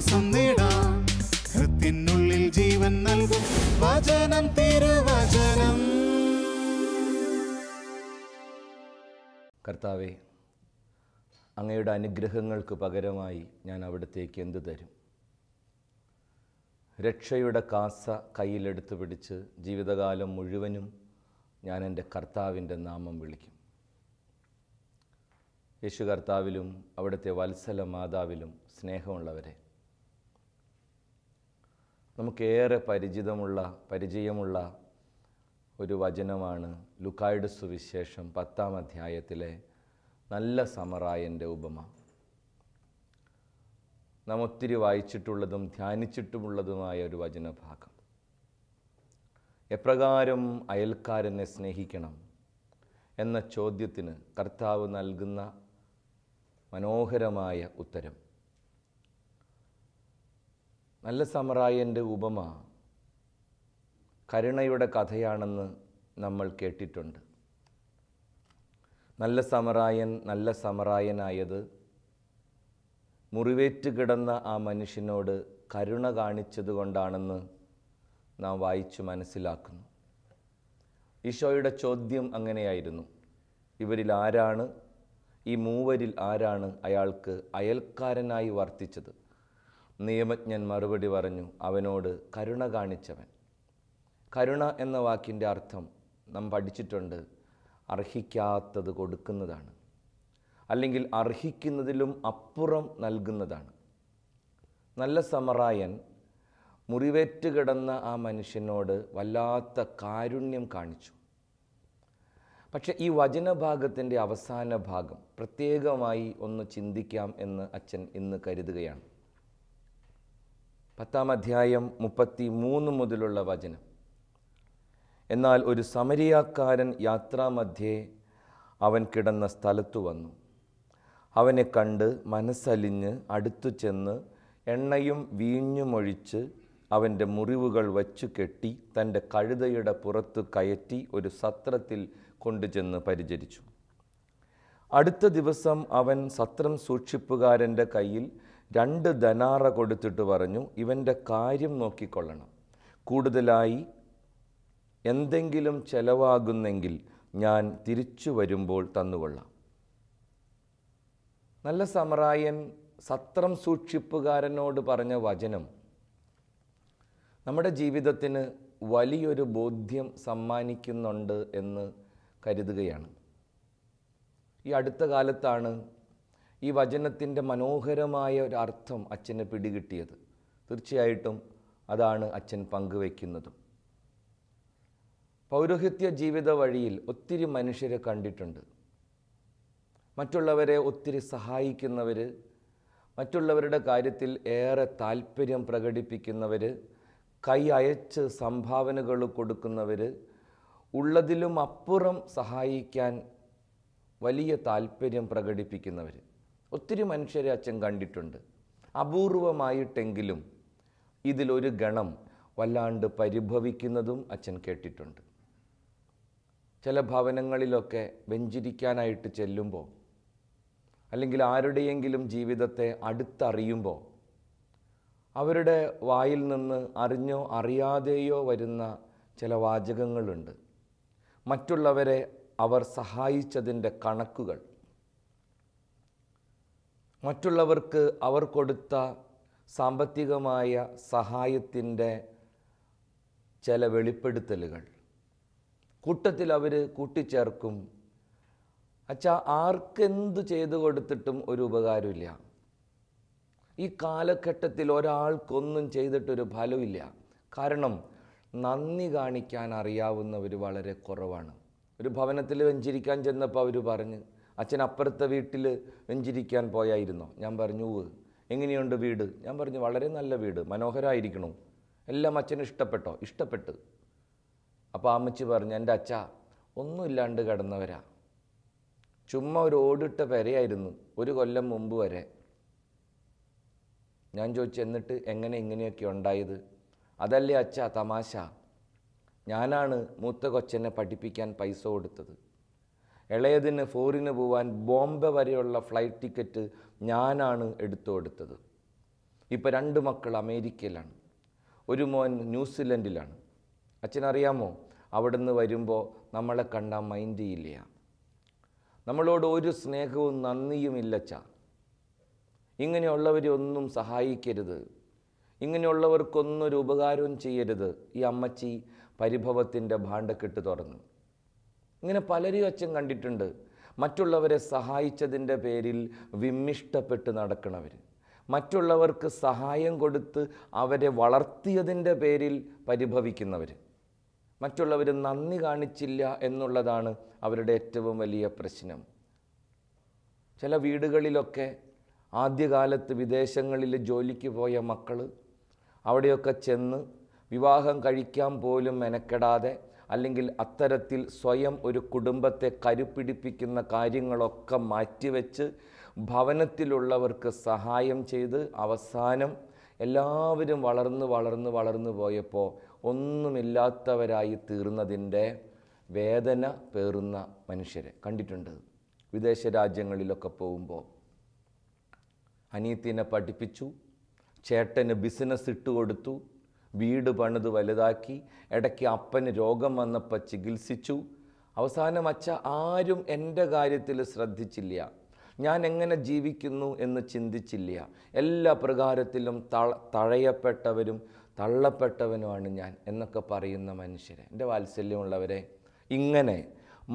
ആശ്വാസം നേടാം. ഹൃത്തിനുള്ളിൽ ജീവൻ നൽകും വചനം, തിരുവചനം. കർത്താവേ, അങ്ങയുടെ അനുഗ്രഹങ്ങൾക്ക് പകരമായി ഞാൻ അവിടത്തേക്ക് എന്തു തരും? രക്ഷയുടെ കാസ കയ്യിലെടുത്ത് പിടിച്ച് ജീവിതകാലം മുഴുവനും ഞാൻ എൻ്റെ കർത്താവിൻ്റെ നാമം വിളിക്കും. യേശു കർത്താവിലും അവിടുത്തെ വത്സല മാതാവിലും സ്നേഹമുള്ളവരെ, നമുക്കേറെ പരിചയമുള്ള ഒരു വചനമാണ് ലൂക്കായുടെ സുവിശേഷം 10-ാം അധ്യായത്തിലെ നല്ല സമറായൻ്റെ ഉപമ. നാം ഒത്തിരി വായിച്ചിട്ടുള്ളതും ധ്യാനിച്ചിട്ടുമുള്ളതുമായ ഒരു വചനഭാഗം. എപ്രകാരം അയൽക്കാരനെ സ്നേഹിക്കണം എന്ന ചോദ്യത്തിന് കർത്താവ് നൽകുന്ന മനോഹരമായ ഉത്തരം. നല്ല സമറായൻ്റെ ഉപമ കരുണയുടെ കഥയാണെന്ന് നമ്മൾ കേട്ടിട്ടുണ്ട്. നല്ല സമറായനായത് മുറിവേറ്റ് കിടന്ന ആ മനുഷ്യനോട് കരുണ കാണിച്ചതുകൊണ്ടാണെന്ന് നാം വായിച്ചു മനസ്സിലാക്കുന്നു. ഈശോയുടെ ചോദ്യം അങ്ങനെയായിരുന്നു: ഇവരിൽ ആരാണ്, ഈ മൂവരിൽ ആരാണ് അയാൾക്ക് അയൽക്കാരനായി വർത്തിച്ചത്? നിയമജ്ഞൻ മറുപടി പറഞ്ഞു, അവനോട് കരുണ കാണിച്ചവൻ. കരുണ എന്ന വാക്കിൻ്റെ അർത്ഥം നാം പഠിച്ചിട്ടുണ്ട്, അർഹിക്കാത്തത് കൊടുക്കുന്നതാണ്, അല്ലെങ്കിൽ അർഹിക്കുന്നതിലും അപ്പുറം നൽകുന്നതാണ്. നല്ല സമറായൻ മുറിവേറ്റ് കിടന്ന ആ മനുഷ്യനോട് വല്ലാത്ത കാരുണ്യം കാണിച്ചു. പക്ഷെ ഈ വചനഭാഗത്തിൻ്റെ അവസാന ഭാഗം പ്രത്യേകമായി ഒന്ന് ചിന്തിക്കാം എന്ന് അച്ഛൻ ഇന്ന് കരുതുകയാണ്. 10-ാം അധ്യായം 33 മുതലുള്ള വചനം. എന്നാൽ ഒരു സമരിയാക്കാരൻ യാത്രാമധ്യേ അവൻ കിടന്ന സ്ഥലത്തു വന്നു. അവനെ കണ്ട് മനസ്സലിഞ്ഞ് അടുത്തു ചെന്ന് എണ്ണയും വീഞ്ഞുമൊഴിച്ച് അവൻ്റെ മുറിവുകൾ വച്ചു കെട്ടി തൻ്റെ കഴുതയുടെ പുറത്ത് കയറ്റി ഒരു സത്രത്തിൽ കൊണ്ടുചെന്ന് പരിചരിച്ചു. അടുത്ത ദിവസം അവൻ സത്രം സൂക്ഷിപ്പുകാരൻ്റെ കയ്യിൽ 2 ധനാറ കൊടുത്തിട്ട് പറഞ്ഞു, ഇവൻ്റെ കാര്യം നോക്കിക്കൊള്ളണം. കൂടുതലായി എന്തെങ്കിലും ചെലവാകുന്നെങ്കിൽ ഞാൻ തിരിച്ചു വരുമ്പോൾ തന്നുകൊള്ളാം. നല്ല സമറായൻ സത്രം സൂക്ഷിപ്പുകാരനോട് പറഞ്ഞ വചനം നമ്മുടെ ജീവിതത്തിന് വലിയൊരു ബോധ്യം സമ്മാനിക്കുന്നുണ്ട് എന്ന് കരുതുകയാണ്. ഈ അടുത്ത കാലത്താണ് ഈ വചനത്തിൻ്റെ മനോഹരമായ ഒരു അർത്ഥം അച്ഛന് പിടികിട്ടിയത്. തീർച്ചയായിട്ടും അതാണ് അച്ഛൻ പങ്കുവയ്ക്കുന്നതും. പൗരോഹിത്യ ജീവിത വഴിയിൽ ഒത്തിരി മനുഷ്യരെ കണ്ടിട്ടുണ്ട്. മറ്റുള്ളവരെ ഒത്തിരി സഹായിക്കുന്നവർ, മറ്റുള്ളവരുടെ കാര്യത്തിൽ ഏറെ താല്പര്യം പ്രകടിപ്പിക്കുന്നവർ, കൈ അയച്ച് സംഭാവനകൾ കൊടുക്കുന്നവർ, ഉള്ളതിലും അപ്പുറം സഹായിക്കാൻ വലിയ താല്പര്യം പ്രകടിപ്പിക്കുന്നവർ, ഒത്തിരി മനുഷ്യരെ അച്ഛൻ കണ്ടിട്ടുണ്ട്. അപൂർവമായിട്ടെങ്കിലും ഇതിലൊരു ഗണം വല്ലാണ്ട് പരിഭവിക്കുന്നതും അച്ഛൻ കേട്ടിട്ടുണ്ട്. ചില ഭവനങ്ങളിലൊക്കെ വെഞ്ചിരിക്കാനായിട്ട് ചെല്ലുമ്പോൾ, അല്ലെങ്കിൽ ആരുടെയെങ്കിലും ജീവിതത്തെ അടുത്തറിയുമ്പോൾ അവരുടെ വായിൽ നിന്ന് അറിഞ്ഞോ അറിയാതെയോ വരുന്ന ചില വാചകങ്ങളുണ്ട്. മറ്റുള്ളവരെ അവർ സഹായിച്ചതിൻ്റെ കണക്കുകൾ, മറ്റുള്ളവർക്ക് അവർ കൊടുത്ത സാമ്പത്തികമായ സഹായത്തിൻ്റെ ചില വെളിപ്പെടുത്തലുകൾ കൂട്ടത്തിൽ അവർ കൂട്ടിച്ചേർക്കും. അച്ഛാ, ആർക്കെന്ത് ചെയ്തു കൊടുത്തിട്ടും ഒരു ഉപകാരമില്ല. ഈ കാലഘട്ടത്തിൽ ഒരാൾക്കൊന്നും ചെയ്തിട്ടൊരു ഫലമില്ല. കാരണം നന്ദി കാണിക്കാൻ അറിയാവുന്നവർ വളരെ കുറവാണ്. ഒരു ഭവനത്തിൽ വെഞ്ചിരിക്കാൻ ചെന്നപ്പോൾ അവർ പറഞ്ഞ്, അച്ഛൻ അപ്പുറത്തെ വീട്ടിൽ വെഞ്ചിരിക്കാൻ പോയായിരുന്നോ? ഞാൻ പറഞ്ഞു, എങ്ങനെയുണ്ട് വീട്? ഞാൻ പറഞ്ഞു, വളരെ നല്ല വീട്, മനോഹരമായിരിക്കണു. എല്ലാം അച്ഛന് ഇഷ്ടപ്പെട്ടോ? ഇഷ്ടപ്പെട്ട്. അപ്പോൾ അമ്മച്ചി പറഞ്ഞു, എൻ്റെ അച്ഛ ഒന്നുമില്ലാണ്ട് കിടന്നവരാ, ചുമ്മാ ഒരു ഓടിട്ട പെരയായിരുന്നു 1 കൊല്ലം മുമ്പ് വരെ. ഞാൻ ചോദിച്ചു, എന്നിട്ട് എങ്ങനെ ഇങ്ങനെയൊക്കെ ഉണ്ടായത്? അതല്ലേ അച്ഛ തമാശ, ഞാനാണ് മൂത്ത കൊച്ചനെ പഠിപ്പിക്കാൻ പൈസ കൊടുത്തത്. ഇളയതിന് ഫോറിന് പോവാൻ ബോംബെ വരെയുള്ള ഫ്ലൈറ്റ് ടിക്കറ്റ് ഞാനാണ് എടുത്തു കൊടുത്തത്. ഇപ്പോൾ 2 മക്കൾ അമേരിക്കയിലാണ്, ഒരു മോൻ ന്യൂസിലൻഡിലാണ്. അച്ഛനറിയാമോ, അവിടുന്ന് വരുമ്പോൾ നമ്മളെ കണ്ടാൽ മൈൻഡ് ചെയ്യില്ല, നമ്മളോട് ഒരു സ്നേഹവും നന്ദിയുമില്ലച്ച. ഇങ്ങനെയുള്ളവരെ ഒന്നും സഹായിക്കരുത്, ഇങ്ങനെയുള്ളവർക്കൊന്നും ഒരു ഉപകാരവും ചെയ്യരുത്. ഈ അമ്മച്ചി പരിഭവത്തിൻ്റെ ഭാണ്ഡക്കെട്ട് തുറന്നു. ഇങ്ങനെ പലരും അച്ഛൻ കണ്ടിട്ടുണ്ട്. മറ്റുള്ളവരെ സഹായിച്ചതിൻ്റെ പേരിൽ വിമ്മിഷ്ടപ്പെട്ട് നടക്കണവർ, മറ്റുള്ളവർക്ക് സഹായം കൊടുത്ത് അവരെ വളർത്തിയതിൻ്റെ പേരിൽ പരിഭവിക്കുന്നവർ, മറ്റുള്ളവർ നന്ദി കാണിച്ചില്ല എന്നുള്ളതാണ് അവരുടെ ഏറ്റവും വലിയ പ്രശ്നം. ചില വീടുകളിലൊക്കെ ആദ്യകാലത്ത് വിദേശങ്ങളിൽ ജോലിക്ക് പോയ മക്കൾ അവിടെയൊക്കെ ചെന്ന് വിവാഹം കഴിക്കാൻ പോലും മെനക്കെടാതെ, അല്ലെങ്കിൽ അത്തരത്തിൽ സ്വയം ഒരു കുടുംബത്തെ കരുപിടിപ്പിക്കുന്ന കാര്യങ്ങളൊക്കെ മാറ്റിവെച്ച് ഭവനത്തിലുള്ളവർക്ക് സഹായം ചെയ്ത് അവസാനം എല്ലാവരും വളർന്നു പോയപ്പോൾ ഒന്നുമില്ലാത്തവരായി തീർന്നതിൻ്റെ വേദന പേറുന്ന മനുഷ്യരെ കണ്ടിട്ടുണ്ട്. വിദേശ രാജ്യങ്ങളിലൊക്കെ പോകുമ്പോൾ അനിയത്തിനെ പഠിപ്പിച്ചു, ചേട്ടന് ബിസിനസ് ഇട്ടുകൊടുത്തു, വീട് പണിത് വലുതാക്കി, ഇടയ്ക്ക് അപ്പന് രോഗം വന്നപ്പോൾ ചികിത്സിച്ചു. അവസാനം അച്ഛ ആരും എൻ്റെ കാര്യത്തിൽ ശ്രദ്ധിച്ചില്ല, ഞാൻ എങ്ങനെ ജീവിക്കുന്നു എന്ന് ചിന്തിച്ചില്ല, എല്ലാ പ്രകാരത്തിലും തഴയപ്പെട്ടവരും തള്ളപ്പെട്ടവനുമാണ് ഞാൻ എന്നൊക്കെ പറയുന്ന മനുഷ്യരെ. എൻ്റെ വാത്സല്യമുള്ളവരെ, ഇങ്ങനെ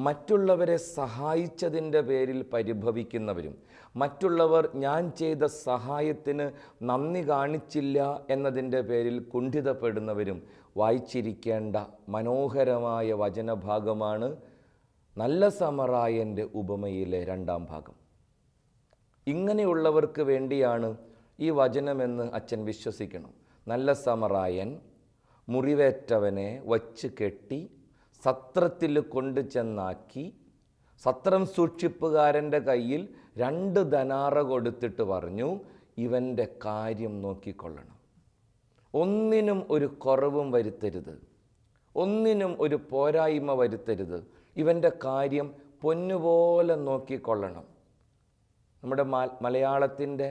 മറ്റുള്ളവരെ സഹായിച്ചതിൻ്റെ പേരിൽ പരിഭവിക്കുന്നവരും, മറ്റുള്ളവർ ഞാൻ ചെയ്ത സഹായത്തിന് നന്ദി കാണിച്ചില്ല എന്നതിൻ്റെ പേരിൽ കുണ്ഠിതപ്പെടുന്നവരും വായിച്ചിരിക്കേണ്ട മനോഹരമായ വചനഭാഗമാണ് നല്ല സമറായൻ്റെ ഉപമയിലെ 2-ാം ഭാഗം. ഇങ്ങനെയുള്ളവർക്ക് വേണ്ടിയാണ് ഈ വചനമെന്ന് അച്ഛൻ വിശ്വസിക്കണം. നല്ല സമറായൻ മുറിവേറ്റവനെ വച്ച് കെട്ടി സത്രത്തിൽ കൊണ്ടു ചെന്നാക്കി, സത്രം സൂക്ഷിപ്പുകാരൻ്റെ കയ്യിൽ 2 ധനാറ കൊടുത്തിട്ട് പറഞ്ഞു, ഇവൻ്റെ കാര്യം നോക്കിക്കൊള്ളണം, ഒന്നിനും ഒരു കുറവും വരുത്തരുത്, ഒന്നിനും ഒരു പോരായ്മ വരുത്തരുത്, ഇവൻ്റെ കാര്യം പൊന്നുപോലെ നോക്കിക്കൊള്ളണം. നമ്മുടെ മലയാളത്തിൻ്റെ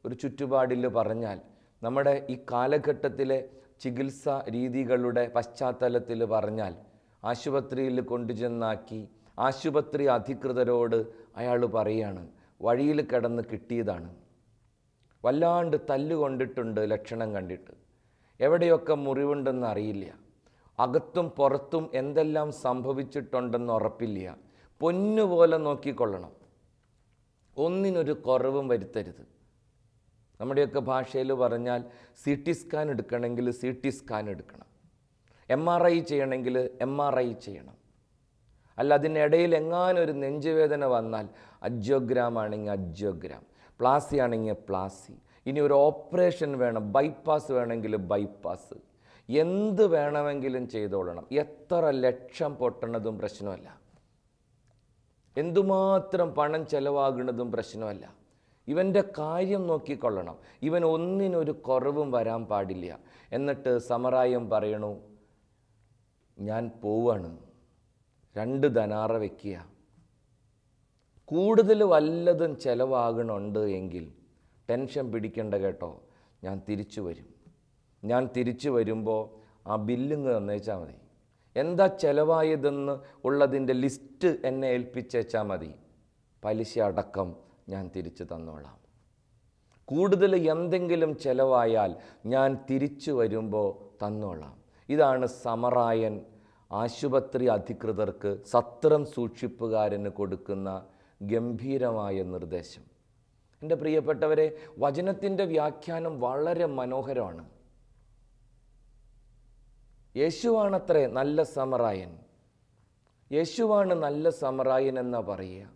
ഒരു ചുറ്റുപാടിൽ പറഞ്ഞാൽ, നമ്മുടെ ഈ കാലഘട്ടത്തിലെ ചികിത്സാ രീതികളുടെ പശ്ചാത്തലത്തിൽ പറഞ്ഞാൽ, ആശുപത്രിയിൽ കൊണ്ടുചെന്നാക്കി ആശുപത്രി അധികൃതരോട് അയാൾ പറയാണ്, വഴിയിൽ കിടന്ന് കിട്ടിയതാണ്, വല്ലാണ്ട് തല്ലുകൊണ്ടിട്ടുണ്ട്, ലക്ഷണം കണ്ടിട്ട് എവിടെയൊക്കെ മുറിവുണ്ടെന്ന് അറിയില്ല, അകത്തും പുറത്തും എന്തെല്ലാം സംഭവിച്ചിട്ടുണ്ടെന്ന് ഉറപ്പില്ല, പൊന്നുപോലെ നോക്കിക്കൊള്ളണം, ഒന്നിനൊരു കുറവും വരുത്തരുത്. നമ്മുടെയൊക്കെ ഭാഷയിൽ പറഞ്ഞാൽ CT സ്കാൻ എടുക്കണമെങ്കിൽ CT സ്കാൻ എടുക്കണം, MRI ചെയ്യണമെങ്കിൽ MRI ചെയ്യണം. അല്ല അതിനിടയിൽ എങ്ങാനൊരു നെഞ്ചുവേദന വന്നാൽ അജിയോഗ്രാം ആണെങ്കിൽ അജിയോഗ്രാം, പ്ലാസി ആണെങ്കിൽ പ്ലാസി, ഇനി ഒരു ഓപ്പറേഷൻ വേണം, ബൈപ്പാസ് വേണമെങ്കിൽ ബൈപ്പാസ്, എന്ത് വേണമെങ്കിലും ചെയ്തോളണം. എത്ര ലക്ഷം പൊട്ടണതും പ്രശ്നമല്ല, എന്തുമാത്രം പണം ചെലവാകുന്നതും പ്രശ്നമല്ല. ഇവൻ്റെ കാര്യം നോക്കിക്കൊള്ളണം, ഇവൻ ഒന്നിനൊരു കുറവും വരാൻ പാടില്ല. എന്നിട്ട് സമറായം പറയണു, ഞാൻ പോവാണ്, 2 ധനാറ വയ്ക്കുക, കൂടുതൽ വല്ലതും ചിലവാകണുണ്ട് എങ്കിൽ ടെൻഷൻ പിടിക്കേണ്ട കേട്ടോ, ഞാൻ തിരിച്ചു വരും, ഞാൻ തിരിച്ചു വരുമ്പോൾ ആ ബില്ലിങ് തന്നേച്ചാൽ മതി, എന്താ ചിലവായതെന്ന് ഉള്ളതിൻ്റെ ലിസ്റ്റ് എന്നെ ഏൽപ്പിച്ചേച്ചാൽ മതി, പലിശ അടക്കം ഞാൻ തിരിച്ചു തന്നോളാം. കൂടുതൽ എന്തെങ്കിലും ചിലവായാൽ ഞാൻ തിരിച്ചു വരുമ്പോൾ തന്നോളാം. ഇതാണ് സമറായൻ ആശുപത്രി അധികൃതർക്ക് സത്രം സൂക്ഷിപ്പുകാരന് കൊടുക്കുന്ന ഗംഭീരമായ നിർദ്ദേശം. എൻ്റെ പ്രിയപ്പെട്ടവരെ, വചനത്തിൻ്റെ വ്യാഖ്യാനം വളരെ മനോഹരമാണ്. യേശുവാണത്രേ നല്ല സമറായൻ, യേശുവാണ് നല്ല സമറായൻ എന്നാ പറയുക.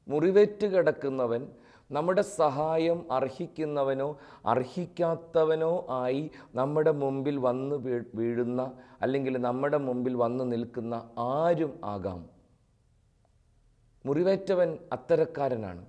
മുറിവേറ്റ് കിടക്കുന്നവൻ നമ്മുടെ സഹായം അർഹിക്കുന്നവനോ അർഹിക്കാത്തവനോ ആയി നമ്മുടെ മുമ്പിൽ വന്ന് വീഴുന്ന, അല്ലെങ്കിൽ നമ്മുടെ മുമ്പിൽ വന്ന് നിൽക്കുന്ന ആരും ആകാം. മുറിവേറ്റവൻ അത്തരക്കാരനാണ്.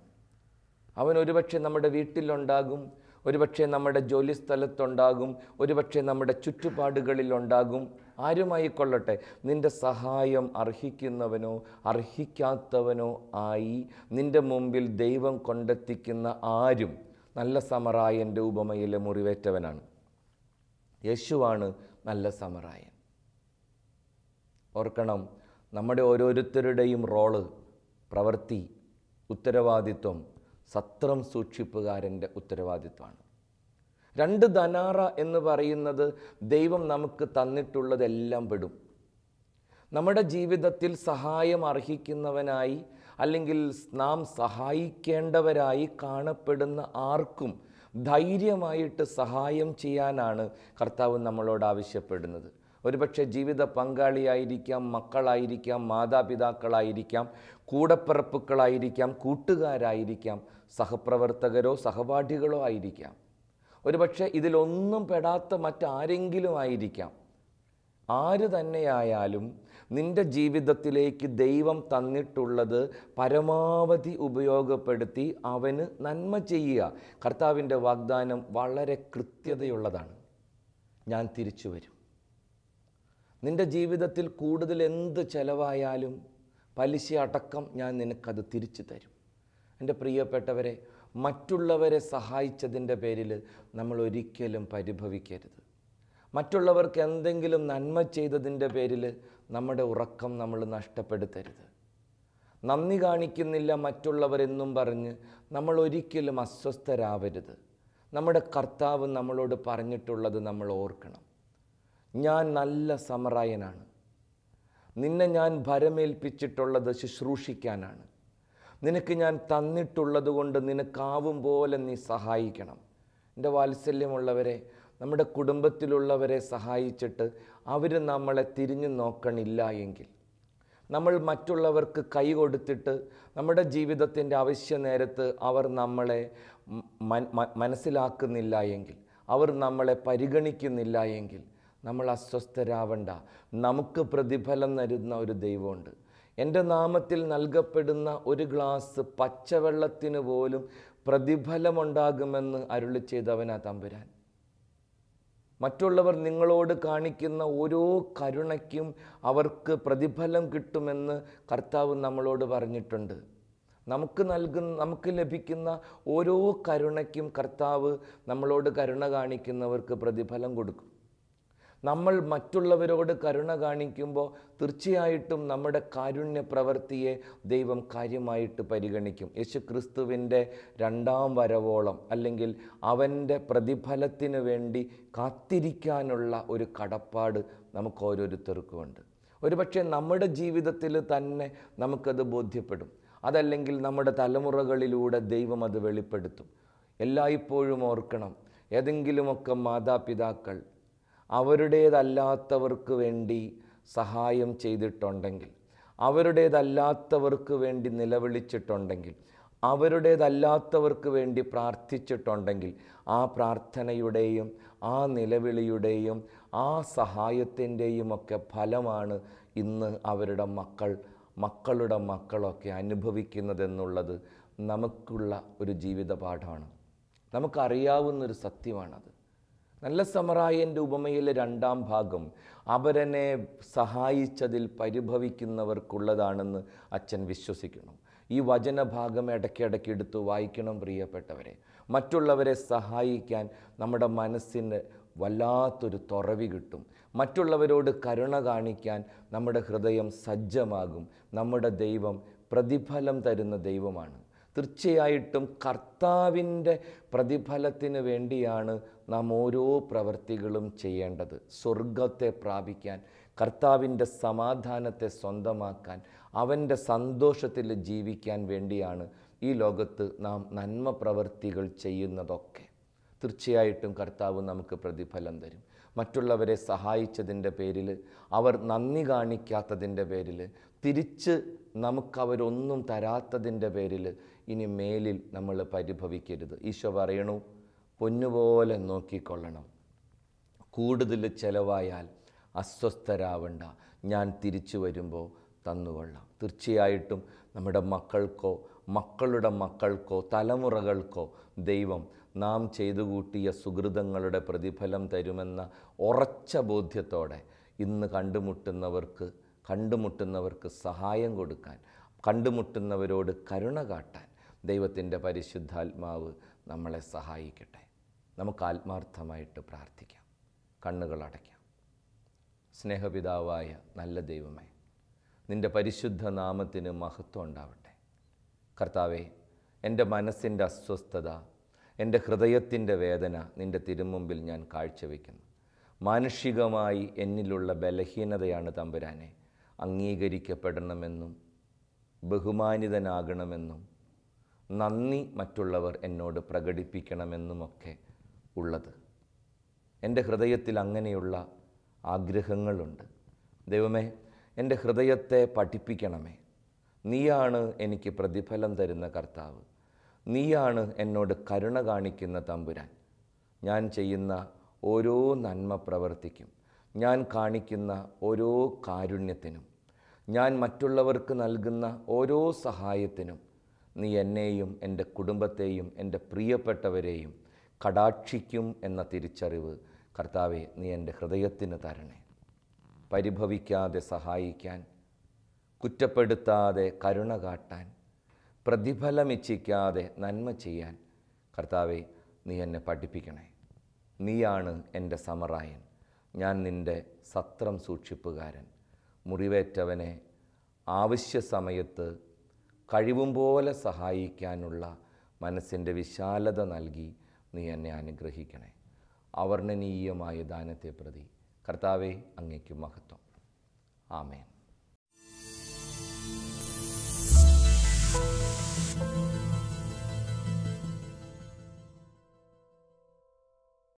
അവൻ ഒരുപക്ഷെ നമ്മുടെ വീട്ടിലുണ്ടാകും, ഒരുപക്ഷെ നമ്മുടെ ജോലി സ്ഥലത്തുണ്ടാകും, ഒരുപക്ഷെ നമ്മുടെ ചുറ്റുപാടുകളിലുണ്ടാകും. ആരുമായിക്കൊള്ളട്ടെ, നിൻ്റെ സഹായം അർഹിക്കുന്നവനോ അർഹിക്കാത്തവനോ ആയി നിൻ്റെ മുമ്പിൽ ദൈവം കൊണ്ടെത്തിക്കുന്ന ആരും നല്ല സമറായൻ്റെ ഉപമയിലെ മുറിവേറ്റവനാണ്. യേശുവാണ് നല്ല സമറായൻ. ഓർക്കണം, നമ്മുടെ ഓരോരുത്തരുടെയും റോള്, പ്രവൃത്തി, ഉത്തരവാദിത്വം സത്രം സൂക്ഷിപ്പുകാരൻ്റെ ഉത്തരവാദിത്വമാണ്. 2 ധനാറ എന്ന് പറയുന്നത് ദൈവം നമുക്ക് തന്നിട്ടുള്ളതെല്ലാം പെടും. നമ്മുടെ ജീവിതത്തിൽ സഹായം അർഹിക്കുന്നവനായി അല്ലെങ്കിൽ നാം സഹായിക്കേണ്ടവരായി കാണപ്പെടുന്ന ആർക്കും ധൈര്യമായിട്ട് സഹായം ചെയ്യാനാണ് കർത്താവ് നമ്മളോട് ആവശ്യപ്പെടുന്നത്. ഒരുപക്ഷെ ജീവിത പങ്കാളിയായിരിക്കാം, മക്കളായിരിക്കാം, മാതാപിതാക്കളായിരിക്കാം, കൂടപ്പിറപ്പുക്കളായിരിക്കാം, കൂട്ടുകാരായിരിക്കാം, സഹപ്രവർത്തകരോ സഹപാഠികളോ ആയിരിക്കാം. ഒരുപക്ഷെ ഇതിലൊന്നും പെടാത്ത മറ്റാരെങ്കിലും ആയിരിക്കാം. ആര് തന്നെയായാലും നിൻ്റെ ജീവിതത്തിലേക്ക് ദൈവം തന്നിട്ടുള്ളത് പരമാവധി ഉപയോഗപ്പെടുത്തി അവന് നന്മ ചെയ്യുക. കർത്താവിൻ്റെ വാഗ്ദാനം വളരെ കൃത്യതയുള്ളതാണ്. ഞാൻ തിരിച്ചു വരും. നിൻ്റെ ജീവിതത്തിൽ കൂടുതൽ എന്ത് ചെലവായാലും പലിശ അടക്കം ഞാൻ നിനക്കത് തിരിച്ചു തരും. എൻ്റെ പ്രിയപ്പെട്ടവരെ, മറ്റുള്ളവരെ സഹായിച്ചതിൻ്റെ പേരിൽ നമ്മൾ ഒരിക്കലും പരിഭവിക്കരുത്. മറ്റുള്ളവർക്ക് എന്തെങ്കിലും നന്മ ചെയ്തതിൻ്റെ പേരിൽ നമ്മുടെ ഉറക്കം നമ്മൾ നഷ്ടപ്പെടുത്തരുത്. നന്ദി കാണിക്കുന്നില്ല മറ്റുള്ളവരെന്നും പറഞ്ഞ് നമ്മൾ ഒരിക്കലും അസ്വസ്ഥരാവരുത്. നമ്മുടെ കർത്താവ് നമ്മളോട് പറഞ്ഞിട്ടുള്ളത് നമ്മൾ ഓർക്കണം. ഞാൻ നല്ല സമറായനാണ്. നിന്നെ ഞാൻ ഭരമേൽപ്പിച്ചിട്ടുള്ളത് ശുശ്രൂഷിക്കാനാണ്. നിനക്ക് ഞാൻ തന്നിട്ടുള്ളത് കൊണ്ട് നിനക്കാവും പോലെ നീ സഹായിക്കണം. എൻ്റെ വാത്സല്യമുള്ളവരെ, നമ്മുടെ കുടുംബത്തിലുള്ളവരെ സഹായിച്ചിട്ട് അവർ നമ്മളെ തിരിഞ്ഞു നോക്കണില്ല എങ്കിൽ, നമ്മൾ മറ്റുള്ളവർക്ക് കൈ കൊടുത്തിട്ട് നമ്മുടെ ജീവിതത്തിൻ്റെ ആവശ്യ നേരത്ത് അവർ നമ്മളെ മനസ്സിലാക്കുന്നില്ല എങ്കിൽ, അവർ നമ്മളെ പരിഗണിക്കുന്നില്ല എങ്കിൽ നമ്മൾ അസ്വസ്ഥരാവണ്ട. നമുക്ക് പ്രതിഫലം തരുന്ന ഒരു ദൈവമുണ്ട്. എൻ്റെ നാമത്തിൽ നൽകപ്പെടുന്ന ഒരു ഗ്ലാസ് പച്ചവെള്ളത്തിന് പോലും പ്രതിഫലമുണ്ടാകുമെന്ന് അരുളി ചെയ്തവനാ തമ്പുരാൻ. മറ്റുള്ളവർ നിങ്ങളോട് കാണിക്കുന്ന ഓരോ കരുണയ്ക്കും അവർക്ക് പ്രതിഫലം കിട്ടുമെന്ന് കർത്താവ് നമ്മളോട് പറഞ്ഞിട്ടുണ്ട്. നമുക്ക് ലഭിക്കുന്ന ഓരോ കരുണയ്ക്കും കർത്താവ് നമ്മളോട് കരുണ കാണിക്കുന്നവർക്ക് പ്രതിഫലം കൊടുക്കും. നമ്മൾ മറ്റുള്ളവരോട് കരുണ കാണിക്കുമ്പോൾ തീർച്ചയായിട്ടും നമ്മുടെ കാരുണ്യ പ്രവൃത്തിയെ ദൈവം കാര്യമായിട്ട് പരിഗണിക്കും. യേശു ക്രിസ്തുവിൻ്റെ 2ാം വരവോളം അല്ലെങ്കിൽ അവൻ്റെ പ്രതിഫലത്തിന് വേണ്ടി കാത്തിരിക്കാനുള്ള ഒരു കടപ്പാട് നമുക്ക് ഓരോരുത്തർക്കുമുണ്ട്. ഒരുപക്ഷെ നമ്മുടെ ജീവിതത്തിൽ തന്നെ നമുക്കത് ബോധ്യപ്പെടും. അതല്ലെങ്കിൽ നമ്മുടെ തലമുറകളിലൂടെ ദൈവം അത് വെളിപ്പെടുത്തും. എല്ലായ്പ്പോഴും ഓർക്കണം, ഏതെങ്കിലുമൊക്കെ മാതാപിതാക്കൾ അവരുടേതല്ലാത്തവർക്ക് വേണ്ടി സഹായം ചെയ്തിട്ടുണ്ടെങ്കിൽ, അവരുടേതല്ലാത്തവർക്ക് വേണ്ടി നിലവിളിച്ചിട്ടുണ്ടെങ്കിൽ, അവരുടേതല്ലാത്തവർക്ക് വേണ്ടി പ്രാർത്ഥിച്ചിട്ടുണ്ടെങ്കിൽ, ആ പ്രാർത്ഥനയുടെയും ആ നിലവിളിയുടെയും ആ സഹായത്തിൻ്റെയും ഒക്കെ ഫലമാണ് ഇന്ന് അവരുടെ മക്കളുടെ മക്കളൊക്കെ അനുഭവിക്കുന്നതെന്നുള്ളത് നമുക്കുള്ള ഒരു ജീവിത പാഠമാണ്. നമുക്കറിയാവുന്നൊരു സത്യമാണത്. നല്ല സമറായൻ്റെ ഉപമയിലെ 2ാം ഭാഗം അവരനെ സഹായിച്ചതിൽ പരിഭവിക്കുന്നവർക്കുള്ളതാണെന്ന് അച്ഛൻ വിശ്വസിക്കണം. ഈ വചനഭാഗം ഇടയ്ക്കിടയ്ക്ക് എടുത്ത് വായിക്കണം പ്രിയപ്പെട്ടവരെ. മറ്റുള്ളവരെ സഹായിക്കാൻ നമ്മുടെ മനസ്സിന് വല്ലാത്തൊരു തുറവി കിട്ടും. മറ്റുള്ളവരോട് കരുണ കാണിക്കാൻ നമ്മുടെ ഹൃദയം സജ്ജമാകും. നമ്മുടെ ദൈവം പ്രതിഫലം തരുന്ന ദൈവമാണ്. തീർച്ചയായിട്ടും കർത്താവിൻ്റെ പ്രതിഫലത്തിന് വേണ്ടിയാണ് നാം ഓരോ പ്രവൃത്തികളും ചെയ്യേണ്ടത്. സ്വർഗത്തെ പ്രാപിക്കാൻ, കർത്താവിൻ്റെ സമാധാനത്തെ സ്വന്തമാക്കാൻ, അവൻ്റെ സന്തോഷത്തിൽ ജീവിക്കാൻ വേണ്ടിയാണ് ഈ ലോകത്ത് നാം നന്മ പ്രവൃത്തികൾ ചെയ്യുന്നതൊക്കെ. തീർച്ചയായിട്ടും കർത്താവ് നമുക്ക് പ്രതിഫലം തരും. മറ്റുള്ളവരെ സഹായിച്ചതിൻ്റെ പേരിൽ, അവർ നന്ദി കാണിക്കാത്തതിൻ്റെ പേരിൽ, തിരിച്ച് നമുക്കവരൊന്നും തരാത്തതിൻ്റെ പേരിൽ ഇനി മേലിൽ നമ്മൾ പരിഭവിക്കരുത്. ഈശോ പറയണു, പൊന്നുപോലെ നോക്കിക്കൊള്ളണം. കൂടുതൽ ചിലവായാൽ അസ്വസ്ഥരാവണ്ട, ഞാൻ തിരിച്ചു വരുമ്പോൾ തന്നുകൊള്ളാം. തീർച്ചയായിട്ടും നമ്മുടെ മക്കൾക്കോ മക്കളുടെ മക്കൾക്കോ തലമുറകൾക്കോ ദൈവം നാം ചെയ്തു കൂട്ടിയ സുഹൃതങ്ങളുടെ പ്രതിഫലം തരുമെന്ന ഉറച്ച ബോധ്യത്തോടെ ഇന്ന് കണ്ടുമുട്ടുന്നവർക്ക് സഹായം കൊടുക്കാൻ, കണ്ടുമുട്ടുന്നവരോട് കരുണ കാട്ടാൻ ദൈവത്തിൻ്റെ പരിശുദ്ധാത്മാവ് നമ്മളെ സഹായിക്കട്ടെ. നമുക്ക് ആത്മാർത്ഥമായിട്ട് പ്രാർത്ഥിക്കാം. കണ്ണുകളടയ്ക്കാം. സ്നേഹപിതാവായ നല്ല ദൈവമേ, നിൻ്റെ പരിശുദ്ധ നാമത്തിന് മഹത്വം ഉണ്ടാവട്ടെ. കർത്താവേ, എൻ്റെ മനസ്സിൻ്റെ അസ്വസ്ഥത, എൻ്റെ ഹൃദയത്തിൻ്റെ വേദന നിൻ്റെ തിരുമുമ്പിൽ ഞാൻ കാഴ്ചവെക്കുന്നു. മാനുഷികമായി എന്നിലുള്ള ബലഹീനതയാണ് തമ്പുരാനെ. അംഗീകരിക്കപ്പെടണമെന്നും ബഹുമാനിതനാകണമെന്നും നന്ദി മറ്റുള്ളവർ എന്നോട് പ്രകടിപ്പിക്കണമെന്നുമൊക്കെ ഉള്ളത്. എൻ്റെ ഹൃദയത്തിൽ അങ്ങനെയുള്ള ആഗ്രഹങ്ങളുണ്ട്. ദൈവമേ, എൻ്റെ ഹൃദയത്തെ പഠിപ്പിക്കണമേ. നീയാണ് എനിക്ക് പ്രതിഫലം തരുന്ന കർത്താവ്. നീയാണ് എന്നോട് കരുണ കാണിക്കുന്ന തമ്പുരാൻ. ഞാൻ ചെയ്യുന്ന ഓരോ നന്മ പ്രവർത്തിക്കും, ഞാൻ കാണിക്കുന്ന ഓരോ കാരുണ്യത്തിനും, ഞാൻ മറ്റുള്ളവർക്ക് നൽകുന്ന ഓരോ സഹായത്തിനും നീ എന്നെയും എൻ്റെ കുടുംബത്തെയും എൻ്റെ പ്രിയപ്പെട്ടവരെയും കടാക്ഷിക്കും എന്ന തിരിച്ചറിവ് കർത്താവെ നീ എൻ്റെ ഹൃദയത്തിന് തരണേ. പരിഭവിക്കാതെ സഹായിക്കാൻ, കുറ്റപ്പെടുത്താതെ കരുണ കാട്ടാൻ, പ്രതിഫലമിച്ഛിക്കാതെ നന്മ ചെയ്യാൻ കർത്താവെ നീ എന്നെ പഠിപ്പിക്കണേ. നീയാണ് എൻ്റെ സമറായൻ, ഞാൻ നിൻ്റെ സത്രം സൂക്ഷിപ്പുകാരൻ. മുറിവേറ്റവനെ ആവശ്യ സമയത്ത് കഴിവും പോലെ സഹായിക്കാനുള്ള മനസ്സിൻ്റെ വിശാലത നൽകി നീ എന്നെ അനുഗ്രഹിക്കണേ. അവർണ്ണനീയമായ ദാനത്തെ പ്രതി കർത്താവെ അങ്ങേക്ക് മഹത്വം. ആമേൻ.